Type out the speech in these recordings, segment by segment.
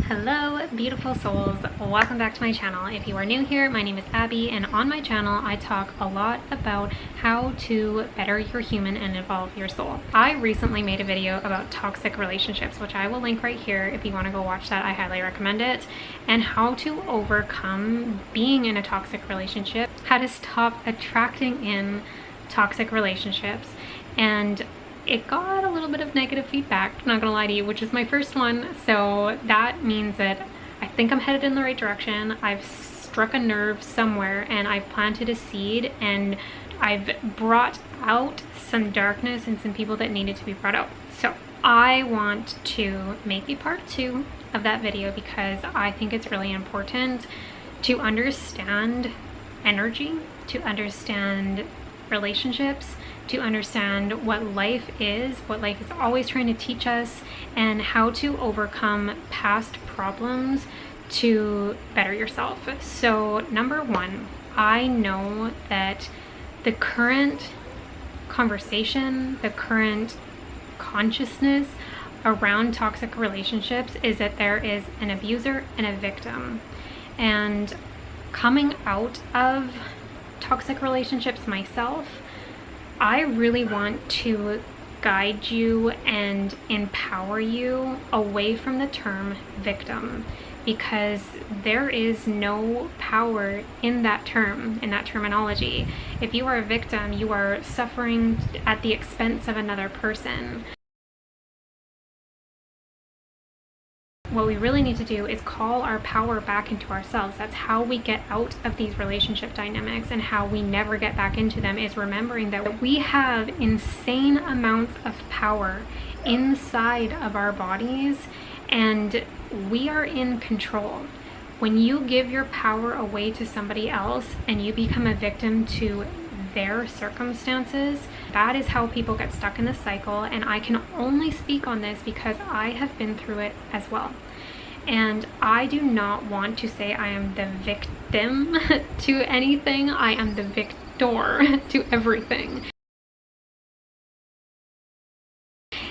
Hello beautiful souls, welcome back to my channel. If you are new here, my name is Abby, and on my channel I talk a lot about how to better your human and evolve your soul. I recently made a video about toxic relationships, which I will link right here. If you want to go watch that, I highly recommend it, and how to overcome being in a toxic relationship, how to stop attracting in toxic relationships. And it got a little bit of negative feedback, not gonna lie to you, which is my first one. So that means that I think I'm headed in the right direction. I've struck a nerve somewhere and I've planted a seed, and I've brought out some darkness and some people that needed to be brought out. So I want to make a part 2 of that video because I think it's really important to understand energy, to understand relationships, to understand what life is always trying to teach us, and how to overcome past problems to better yourself. So number one, I know that the current conversation, the current consciousness around toxic relationships is that there is an abuser and a victim. And coming out of toxic relationships myself, I really want to guide you and empower you away from the term victim, because there is no power in that term, in that terminology. If you are a victim, you are suffering at the expense of another person. What we really need to do is call our power back into ourselves. That's how we get out of these relationship dynamics, and how we never get back into them is remembering that we have insane amounts of power inside of our bodies, and we are in control. When you give your power away to somebody else and you become a victim to their circumstances, that is how people get stuck in the cycle. And I can only speak on this because I have been through it as well. And I do not want to say I am the victim to anything. I am the victor to everything.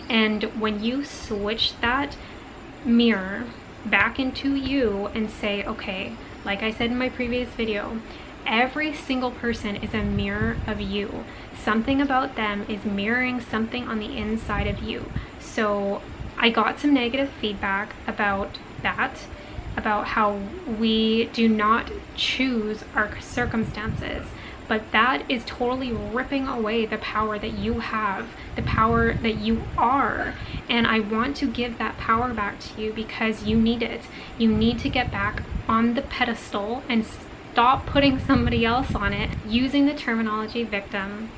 And when you switch that mirror back into you and say, okay, like I said in my previous video, every single person is a mirror of you. Something about them is mirroring something on the inside of you. So I got some negative feedback about that, about how we do not choose our circumstances. But that is totally ripping away the power that you have, the power that you are. And I want to give that power back to you because you need it. You need to get back on the pedestal and stop putting somebody else on it, using the terminology victim,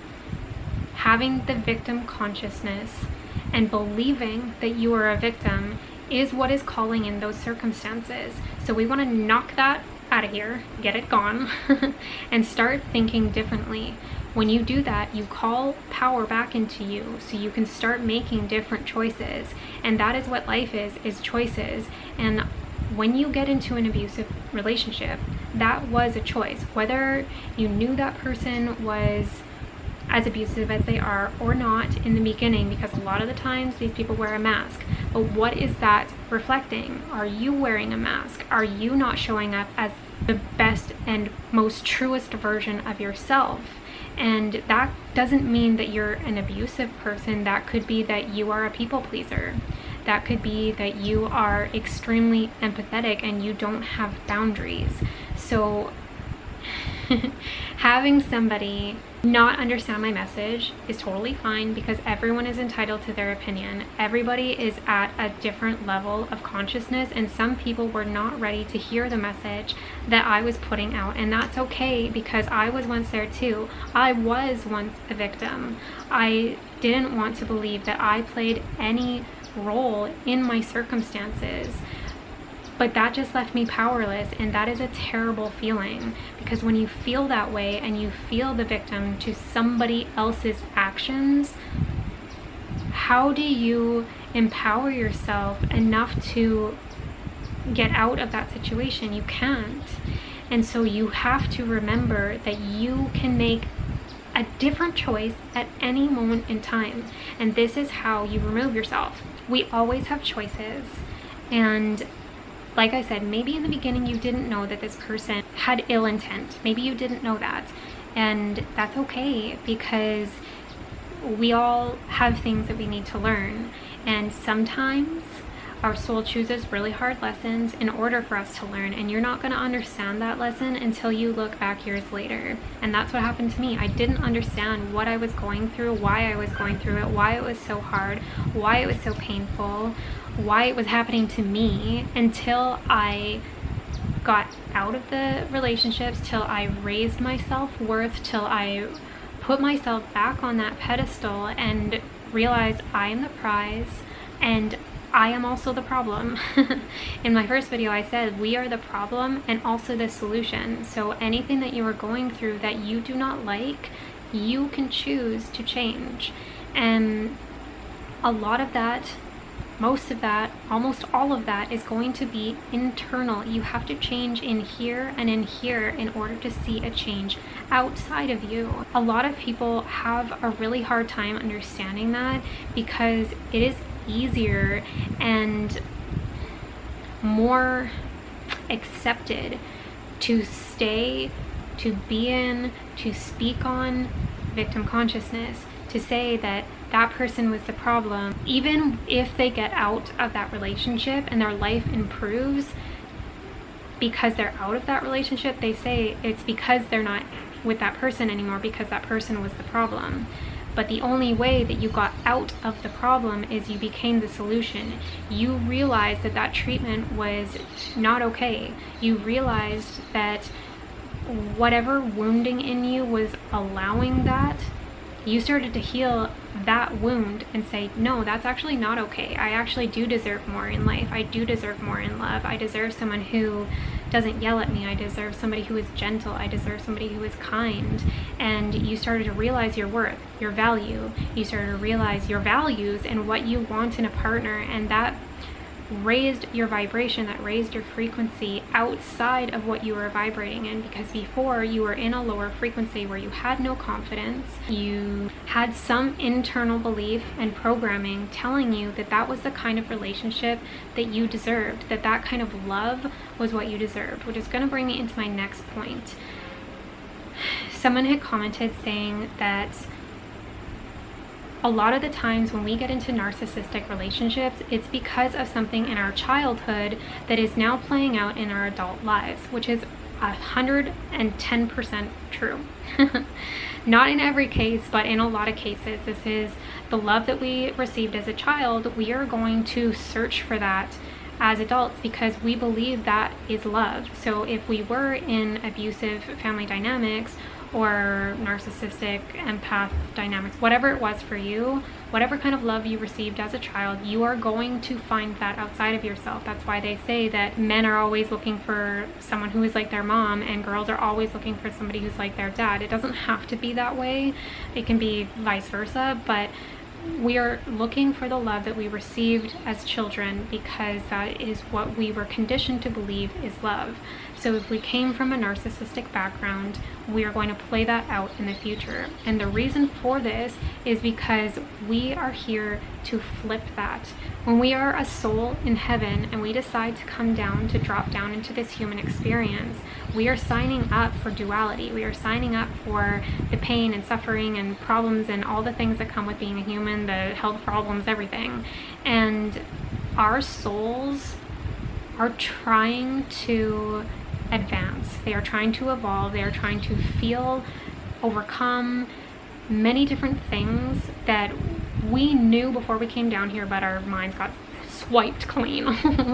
having the victim consciousness, and believing that you are a victim is what is calling in those circumstances. So we want to knock that out of here, get it gone, and start thinking differently. When you do that, you call power back into you so you can start making different choices. And that is what life is choices. And when you get into an abusive relationship, that was a choice. Whether you knew that person was as abusive as they are or not in the beginning, because a lot of the times these people wear a mask. But what is that reflecting? Are you wearing a mask? Are you not showing up as the best and most truest version of yourself? And that doesn't mean that you're an abusive person. That could be that you are a people pleaser. That could be that you are extremely empathetic and you don't have boundaries. So having somebody not understand my message is totally fine, because everyone is entitled to their opinion. Everybody is at a different level of consciousness, and some people were not ready to hear the message that I was putting out, and that's okay, because I was once there too. I was once a victim. I didn't want to believe that I played any role in my circumstances. But that just left me powerless, and that is a terrible feeling, because when you feel that way and you feel the victim to somebody else's actions, how do you empower yourself enough to get out of that situation? You can't. And so you have to remember that you can make a different choice at any moment in time, and this is how you remove yourself. We always have choices, and like I said, maybe in the beginning you didn't know that this person had ill intent. Maybe you didn't know that. And that's okay, because we all have things that we need to learn. And sometimes our soul chooses really hard lessons in order for us to learn, and you're not going to understand that lesson until you look back years later. And that's what happened to me. I didn't understand what I was going through, why I was going through it, why it was so hard, why it was so painful, why it was happening to me, until I got out of the relationships, till I raised my self-worth, till I put myself back on that pedestal and realized I am the prize and I am also the problem. In my first video I said we are the problem and also the solution. So anything that you are going through that you do not like, you can choose to change. And a lot of that, most of that, almost all of that is going to be internal. You have to change in here and in here in order to see a change outside of you. A lot of people have a really hard time understanding that, because it is easier and more accepted to stay, to be in, to speak on victim consciousness, to say that that person was the problem. Even if they get out of that relationship and their life improves because they're out of that relationship, they say it's because they're not with that person anymore, because that person was the problem. But the only way that you got out of the problem is you became the solution. You realized that that treatment was not okay. You realized that whatever wounding in you was allowing that, you started to heal that wound and say, no, that's actually not okay. I actually do deserve more in life. I do deserve more in love. I deserve someone who doesn't yell at me. I deserve somebody who is gentle. I deserve somebody who is kind. And you started to realize your worth, your value. You started to realize your values and what you want in a partner, and that raised your vibration, that raised your frequency outside of what you were vibrating in. Because before, you were in a lower frequency where you had no confidence, you had some internal belief and programming telling you that that was the kind of relationship that you deserved, that that kind of love was what you deserved. Which is going to bring me into my next point. Someone had commented saying that a lot of the times when we get into narcissistic relationships, it's because of something in our childhood that is now playing out in our adult lives, which is 110% true. Not in every case, but in a lot of cases. This is the love that we received as a child. We are going to search for that as adults because we believe that is love. So if we were in abusive family dynamics or narcissistic empath dynamics, whatever it was for you, whatever kind of love you received as a child, you are going to find that outside of yourself. That's why they say that men are always looking for someone who is like their mom and girls are always looking for somebody who's like their dad. It doesn't have to be that way. It can be vice versa, but we are looking for the love that we received as children because that is what we were conditioned to believe is love. So if we came from a narcissistic background, we are going to play that out in the future. And the reason for this is because we are here to flip that. When we are a soul in heaven and we decide to come down, to drop down into this human experience, we are signing up for duality. We are signing up for the pain and suffering and problems and all the things that come with being a human, the health problems, everything. And our souls are trying to advance. They are trying to evolve. They are trying to feel, overcome many different things that we knew before we came down here, but our minds got swiped clean.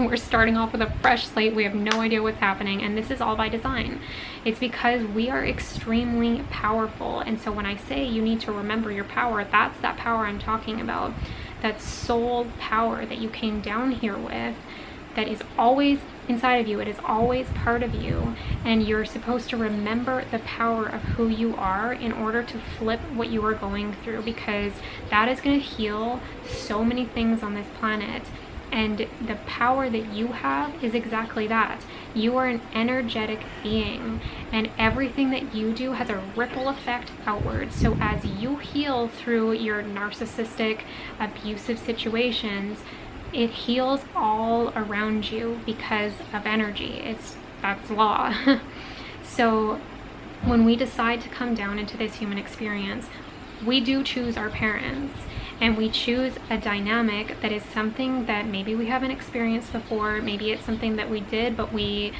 We're starting off with a fresh slate. We have no idea what's happening, and this is all by design. It's because we are extremely powerful. And so when I say you need to remember your power, that's that power I'm talking about. That soul power that you came down here with, that is always inside of you. It is always part of you, and you're supposed to remember the power of who you are in order to flip what you are going through, because that is going to heal so many things on this planet. And the power that you have is exactly that. You are an energetic being, and everything that you do has a ripple effect outwards. So as you heal through your narcissistic, abusive situations, it heals all around you because of energy. That's law. So when we decide to come down into this human experience, we do choose our parents, and we choose a dynamic that is something that maybe we haven't experienced before. Maybe it's something that we did, but we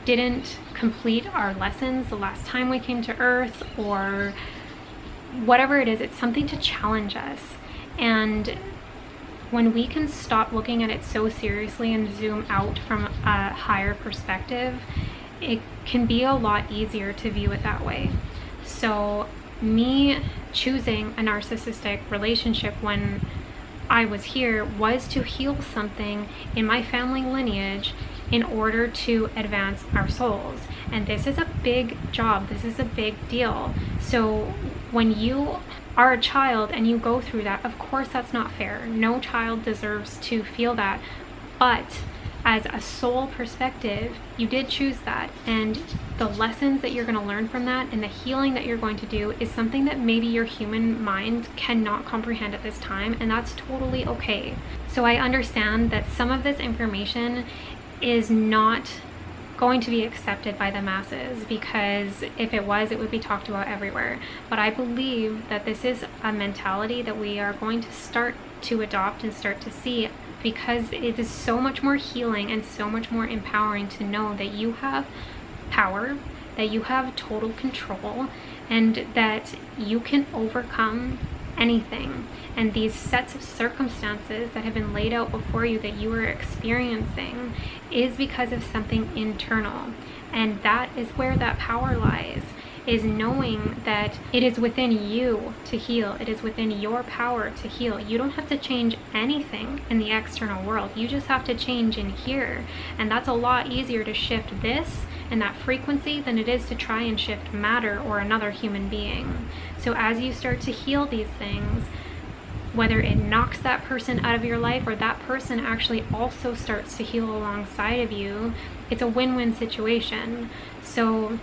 didn't complete our lessons the last time we came to Earth, or whatever it is. It's something to challenge us. And when we can stop looking at it so seriously and zoom out from a higher perspective, it can be a lot easier to view it that way. So me choosing a narcissistic relationship when I was here was to heal something in my family lineage in order to advance our souls. And this is a big job. This is a big deal. So when you are a child and you go through that, of course that's not fair. No child deserves to feel that. But as a soul perspective, you did choose that, and the lessons that you're going to learn from that and the healing that you're going to do is something that maybe your human mind cannot comprehend at this time, and that's totally okay. So I understand that some of this information is not going to be accepted by the masses, because if it was, it would be talked about everywhere. But I believe that this is a mentality that we are going to start to adopt and start to see, because it is so much more healing and so much more empowering to know that you have power, that you have total control, and that you can overcome anything. And these sets of circumstances that have been laid out before you that you are experiencing is because of something internal. And that is where that power lies, is knowing that it is within you to heal. It is within your power to heal. You don't have to change anything in the external world. You just have to change in here. And that's a lot easier to shift this and that frequency than it is to try and shift matter or another human being. So as you start to heal these things, whether it knocks that person out of your life or that person actually also starts to heal alongside of you, it's a win-win situation. So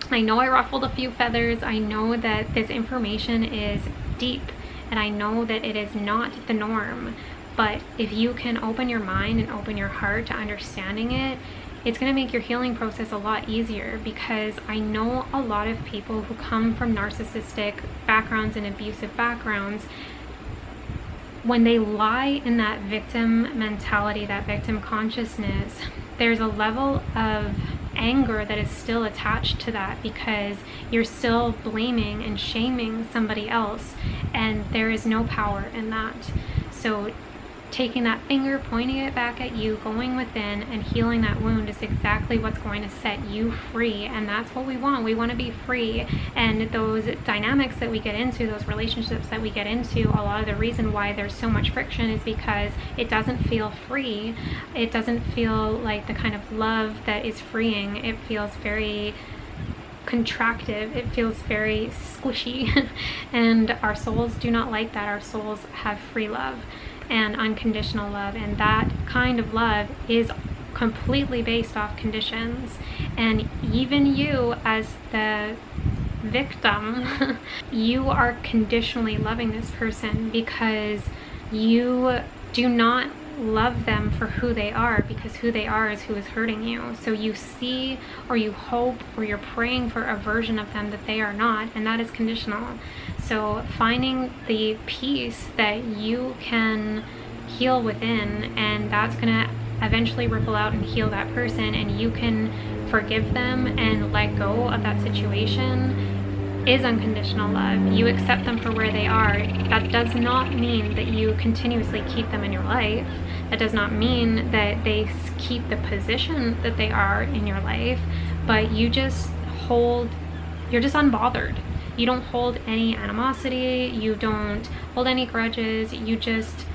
I know I ruffled a few feathers. I know that this information is deep, and I know that it is not the norm. But if you can open your mind and open your heart to understanding it, it's going to make your healing process a lot easier, because I know a lot of people who come from narcissistic backgrounds and abusive backgrounds, when they lie in that victim mentality, that victim consciousness, there's a level of anger that is still attached to that, because you're still blaming and shaming somebody else, and there is no power in that. So taking that finger, pointing it back at you, going within and healing that wound is exactly what's going to set you free. And that's what we want. We want to be free. And those dynamics that we get into, those relationships that we get into, a lot of the reason why there's so much friction is because it doesn't feel free. It doesn't feel like the kind of love that is freeing. It feels very contractive. It feels very squishy. And our souls do not like that. Our souls have free love and unconditional love, and that kind of love is completely based off conditions. And even you as the victim, you are conditionally loving this person because you do not love them for who they are, because who they are is who is hurting you. So you see, or you hope, or you're praying for a version of them that they are not, and that is conditional. So finding the peace that you can heal within, and that's gonna eventually ripple out and heal that person, and you can forgive them and let go of that situation, is unconditional love. You accept them for where they are. That does not mean that you continuously keep them in your life. That does not mean that they keep the position that they are in your life, but you just you're just unbothered. You don't hold any animosity, you don't hold any grudges, you just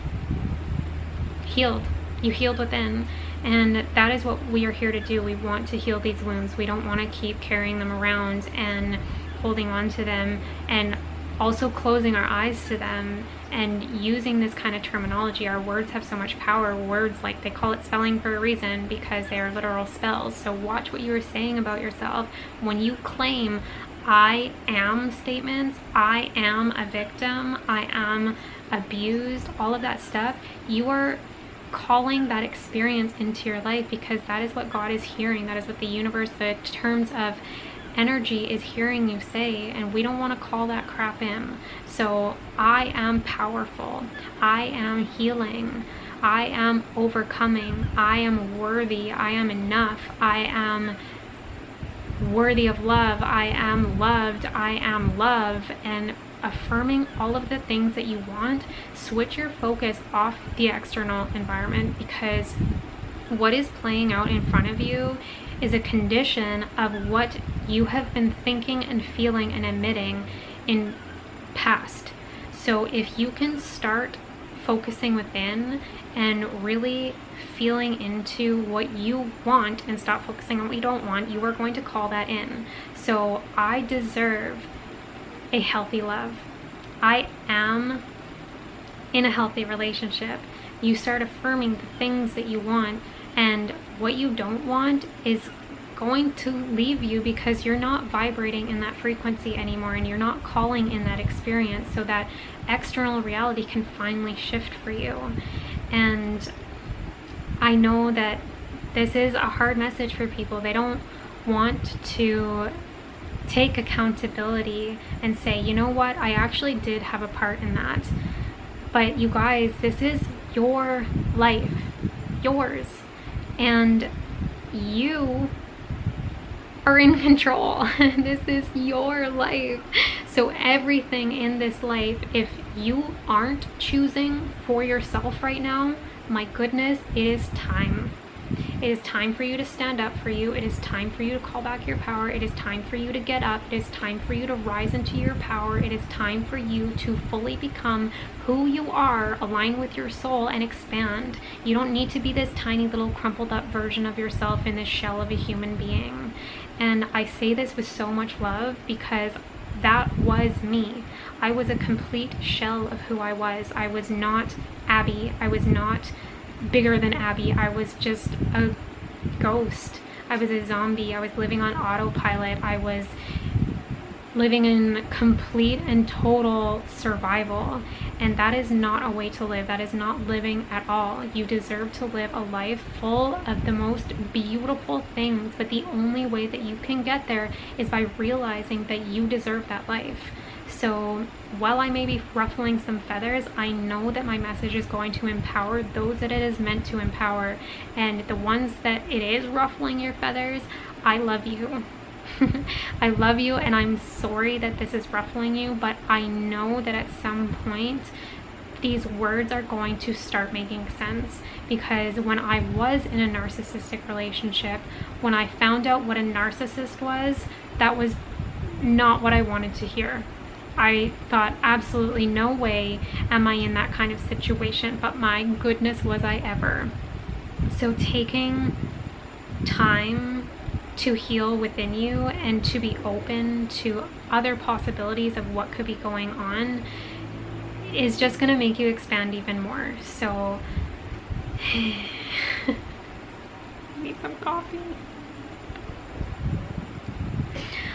healed. You healed within. And that is what we are here to do. We want to heal these wounds. We don't want to keep carrying them around and holding on to them, and also closing our eyes to them and using this kind of terminology. Our words have so much power. Words, like, they call it spelling for a reason, because they are literal spells. So watch what you are saying about yourself. When you claim I am statements, I am a victim, I am abused, all of that stuff, you are calling that experience into your life, because that is what God is hearing. That is what the universe, the terms of energy, is hearing you say, and we don't want to call that crap in. So I am powerful, I am healing, I am overcoming, I am worthy, I am enough, I am worthy of love, I am loved, I am love. And affirming all of the things that you want, switch your focus off the external environment, because what is playing out in front of you is a condition of what you have been thinking and feeling and emitting in past. So if you can start focusing within and really feeling into what you want and stop focusing on what you don't want, you are going to call that in. So I deserve a healthy love. I am in a healthy relationship. You start affirming the things that you want, and what you don't want is going to leave you because you're not vibrating in that frequency anymore, and you're not calling in that experience, so that external reality can finally shift for you. And I know that this is a hard message for people. They don't want to take accountability and say, you know what, I actually did have a part in that. But you guys, this is your life, yours, and you are in control. This is your life. So everything in this life, if you aren't choosing for yourself right now, my goodness, it is time. It is time for you to stand up for you. It is time for you to call back your power. It is time for you to get up. It is time for you to rise into your power. It is time for you to fully become who you are, align with your soul, and expand. You don't need to be this tiny little crumpled up version of yourself in this shell of a human being. And I say this with so much love, because that was me. I was a complete shell of who I was. I was not Abby. I was not bigger than Abby. I was just a ghost. I was a zombie. I was living on autopilot. I was living in complete and total survival. And that is not a way to live. That is not living at all. You deserve to live a life full of the most beautiful things, but the only way that you can get there is by realizing that you deserve that life. So while I may be ruffling some feathers, I know that my message is going to empower those that it is meant to empower. And the ones that it is ruffling your feathers, I love you. I love you, and I'm sorry that this is ruffling you, but I know that at some point these words are going to start making sense. Because when I was in a narcissistic relationship, when I found out what a narcissist was, that was not what I wanted to hear. I thought, absolutely no way am I in that kind of situation, but my goodness was I ever. So taking time to heal within you and to be open to other possibilities of what could be going on is just going to make you expand even more. So I need some coffee.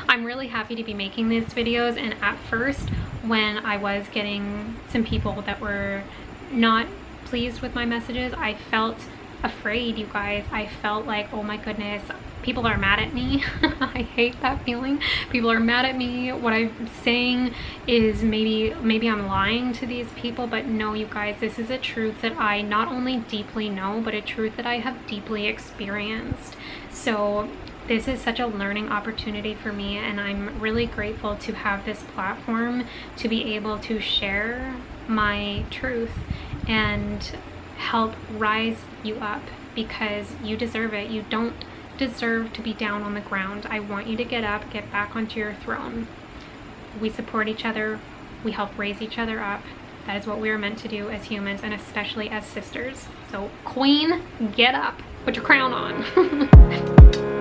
I'm really happy to be making these videos, and at first when I was getting some people that were not pleased with my messages, I felt afraid, you guys. I felt like, oh my goodness, people are mad at me. I hate that feeling. People are mad at me. What I'm saying is maybe I'm lying to these people, but no, you guys, this is a truth that I not only deeply know, but a truth that I have deeply experienced. So this is such a learning opportunity for me, and I'm really grateful to have this platform to be able to share my truth and help rise you up, because you deserve it. You don't deserve to be down on the ground. I want you to get up, get back onto your throne. We support each other. We help raise each other up. That is what we are meant to do as humans, and especially as sisters. So, Queen, get up. Put your crown on.